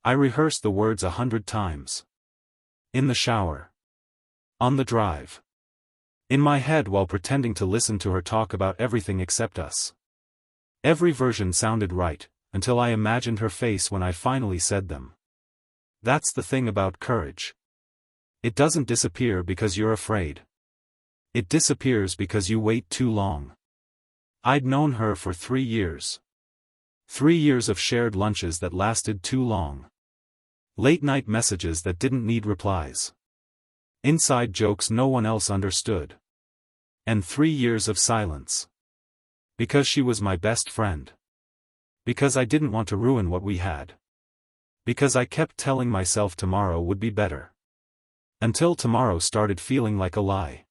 I rehearsed the words 100 times. In the shower. On the drive. In my head while pretending to listen to her talk about everything except us. Every version sounded right, until I imagined her face when I finally said them. That's the thing about courage. It doesn't disappear because you're afraid. It disappears because you wait too long. I'd known her for 3 years. 3 years of shared lunches that lasted too long. Late-night messages that didn't need replies. Inside jokes no one else understood. And 3 years of silence. Because she was my best friend. Because I didn't want to ruin what we had. Because I kept telling myself tomorrow would be better. Until tomorrow started feeling like a lie.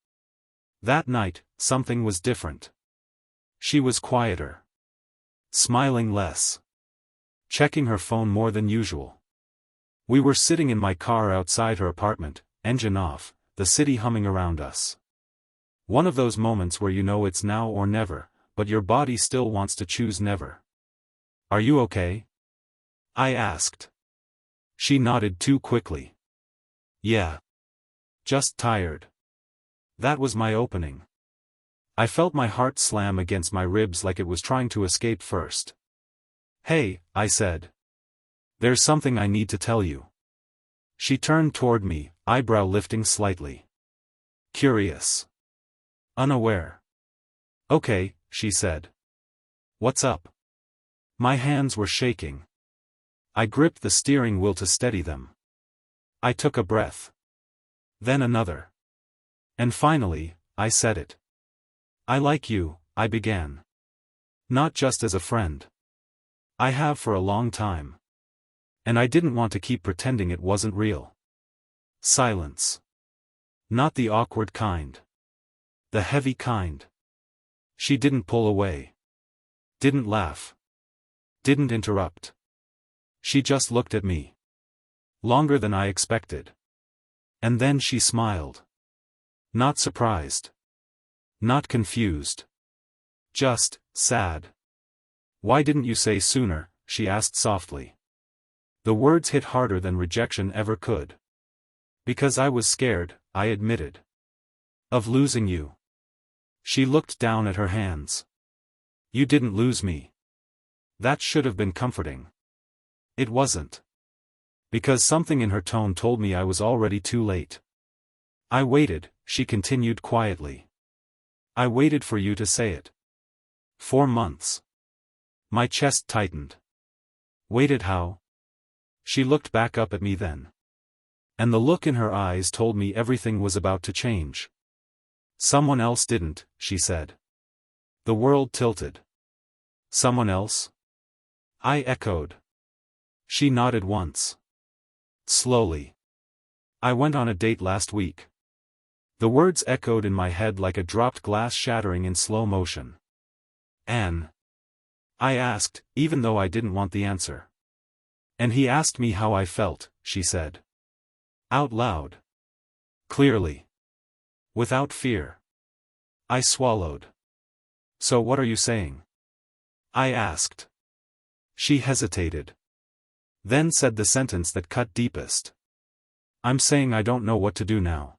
That night, something was different. She was quieter. Smiling less. Checking her phone more than usual. We were sitting in my car outside her apartment, engine off, the city humming around us. One of those moments where you know it's now or never, but your body still wants to choose never. Are you okay? I asked. She nodded too quickly. Yeah. Just tired. That was my opening. I felt my heart slam against my ribs like it was trying to escape first. Hey, I said. There's something I need to tell you. She turned toward me, eyebrow lifting slightly. Curious. Unaware. Okay, she said. What's up? My hands were shaking. I gripped the steering wheel to steady them. I took a breath. Then another. And finally, I said it. I like you, I began. Not just as a friend. I have for a long time. And I didn't want to keep pretending it wasn't real. Silence. Not the awkward kind. The heavy kind. She didn't pull away. Didn't laugh. Didn't interrupt. She just looked at me. Longer than I expected. And then she smiled. Not surprised. Not confused. Just, sad. Why didn't you say sooner? She asked softly. The words hit harder than rejection ever could. Because I was scared, I admitted. Of losing you. She looked down at her hands. You didn't lose me. That should have been comforting. It wasn't. Because something in her tone told me I was already too late. I waited, she continued quietly. I waited for you to say it. 4 months. My chest tightened. Waited how? She looked back up at me then. And the look in her eyes told me everything was about to change. Someone else didn't, she said. The world tilted. Someone else? I echoed. She nodded once. Slowly. I went on a date last week. The words echoed in my head like a dropped glass shattering in slow motion. Anne? I asked, even though I didn't want the answer. And he asked me how I felt, she said. Out loud. Clearly. Without fear. I swallowed. So what are you saying? I asked. She hesitated. Then said the sentence that cut deepest. I'm saying I don't know what to do now.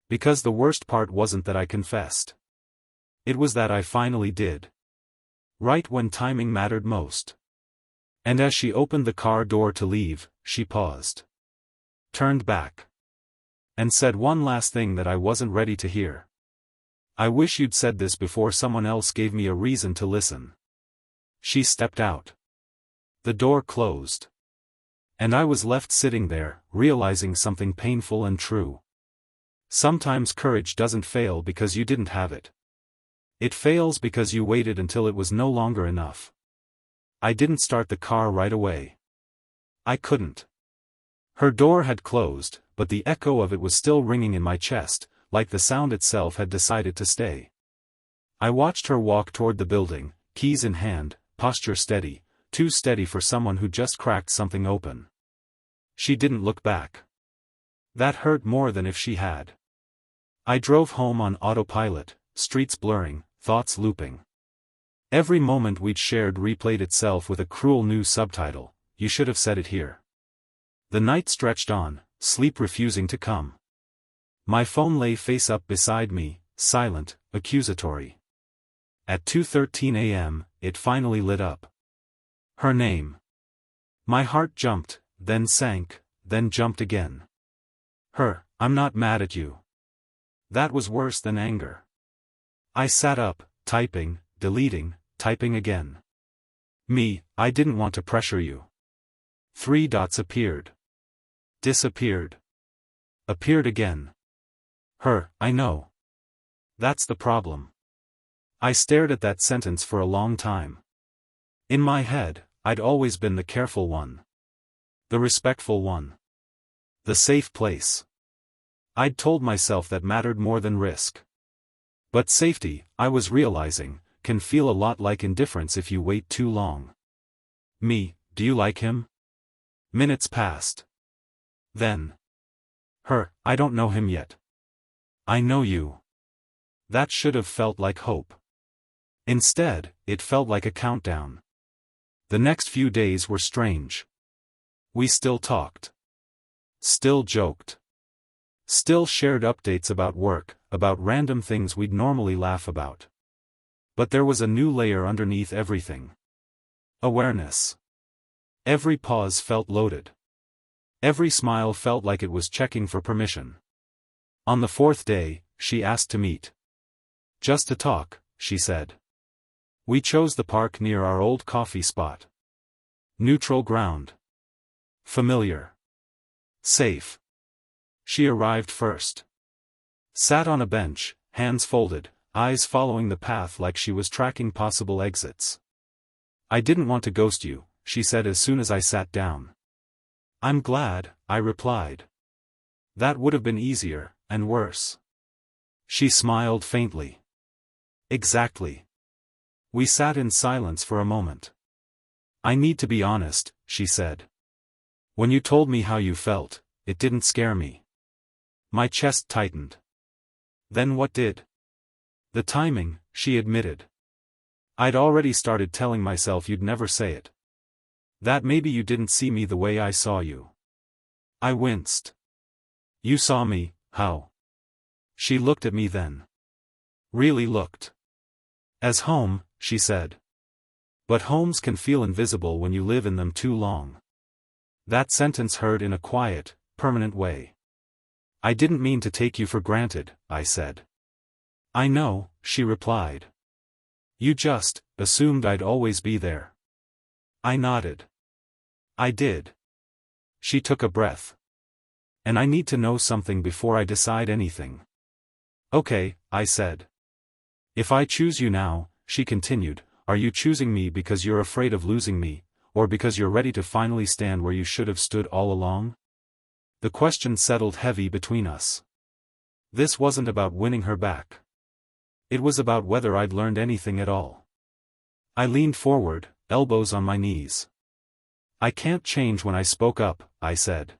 Because the worst part wasn't that I confessed. It was that I finally did. Right when timing mattered most. And as she opened the car door to leave, she paused. Turned back. And said one last thing that I wasn't ready to hear. I wish you'd said this before someone else gave me a reason to listen. She stepped out. The door closed. And I was left sitting there, realizing something painful and true. Sometimes courage doesn't fail because you didn't have it. It fails because you waited until it was no longer enough. I didn't start the car right away. I couldn't. Her door had closed, but the echo of it was still ringing in my chest, like the sound itself had decided to stay. I watched her walk toward the building, keys in hand, posture steady, too steady for someone who just cracked something open. She didn't look back. That hurt more than if she had. I drove home on autopilot, streets blurring, thoughts looping. Every moment we'd shared replayed itself with a cruel new subtitle, you should have said it here. The night stretched on, sleep refusing to come. My phone lay face up beside me, silent, accusatory. At 2:13 a.m., it finally lit up. Her name. My heart jumped, then sank, then jumped again. I'm not mad at you. That was worse than anger. I sat up, typing, deleting, typing again. I didn't want to pressure you. 3 dots appeared. Disappeared. Appeared again. I know. That's the problem. I stared at that sentence for a long time. In my head, I'd always been the careful one. The respectful one. The safe place. I'd told myself that mattered more than risk. But safety, I was realizing, can feel a lot like indifference if you wait too long. Do you like him? Minutes passed. Then. I don't know him yet. I know you. That should have felt like hope. Instead, it felt like a countdown. The next few days were strange. We still talked. Still joked. Still shared updates about work, about random things we'd normally laugh about. But there was a new layer underneath everything. Awareness. Every pause felt loaded. Every smile felt like it was checking for permission. On the 4th day, she asked to meet. Just to talk, she said. We chose the park near our old coffee spot. Neutral ground. Familiar. Safe. She arrived first. Sat on a bench, hands folded, eyes following the path like she was tracking possible exits. I didn't want to ghost you, she said as soon as I sat down. I'm glad, I replied. That would have been easier, and worse. She smiled faintly. Exactly. We sat in silence for a moment. I need to be honest, she said. When you told me how you felt, it didn't scare me. My chest tightened. Then what did? The timing, she admitted. I'd already started telling myself you'd never say it. That maybe you didn't see me the way I saw you. I winced. You saw me, how? She looked at me then. Really looked. As home, she said. But homes can feel invisible when you live in them too long. That sentence hurt in a quiet, permanent way. I didn't mean to take you for granted, I said. I know, she replied. You just assumed I'd always be there. I nodded. I did. She took a breath. And I need to know something before I decide anything. Okay, I said. If I choose you now, she continued, are you choosing me because you're afraid of losing me, or because you're ready to finally stand where you should have stood all along? The question settled heavy between us. This wasn't about winning her back. It was about whether I'd learned anything at all. I leaned forward, elbows on my knees. I can't change when I spoke up, I said.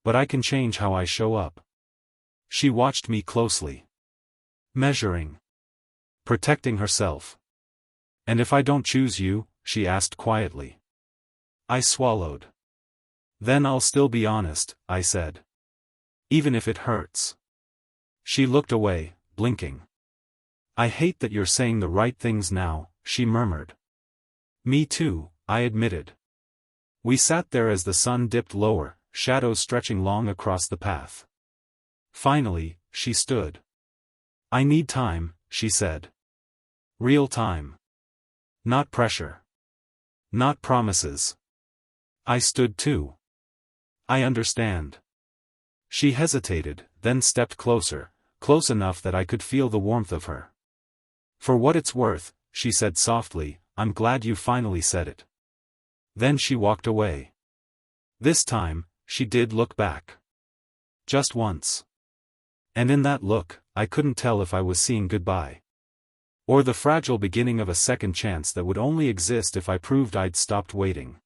But I can change how I show up. She watched me closely. Measuring. Protecting herself. And if I don't choose you, she asked quietly. I swallowed. Then I'll still be honest, I said. Even if it hurts. She looked away, blinking. I hate that you're saying the right things now, she murmured. Me too, I admitted. We sat there as the sun dipped lower, shadows stretching long across the path. Finally, she stood. I need time, she said. Real time. Not pressure. Not promises. I stood too. I understand. She hesitated, then stepped closer, close enough that I could feel the warmth of her. For what it's worth, she said softly, I'm glad you finally said it. Then she walked away. This time, she did look back. Just once. And in that look, I couldn't tell if I was seeing goodbye. Or the fragile beginning of a second chance that would only exist if I proved I'd stopped waiting.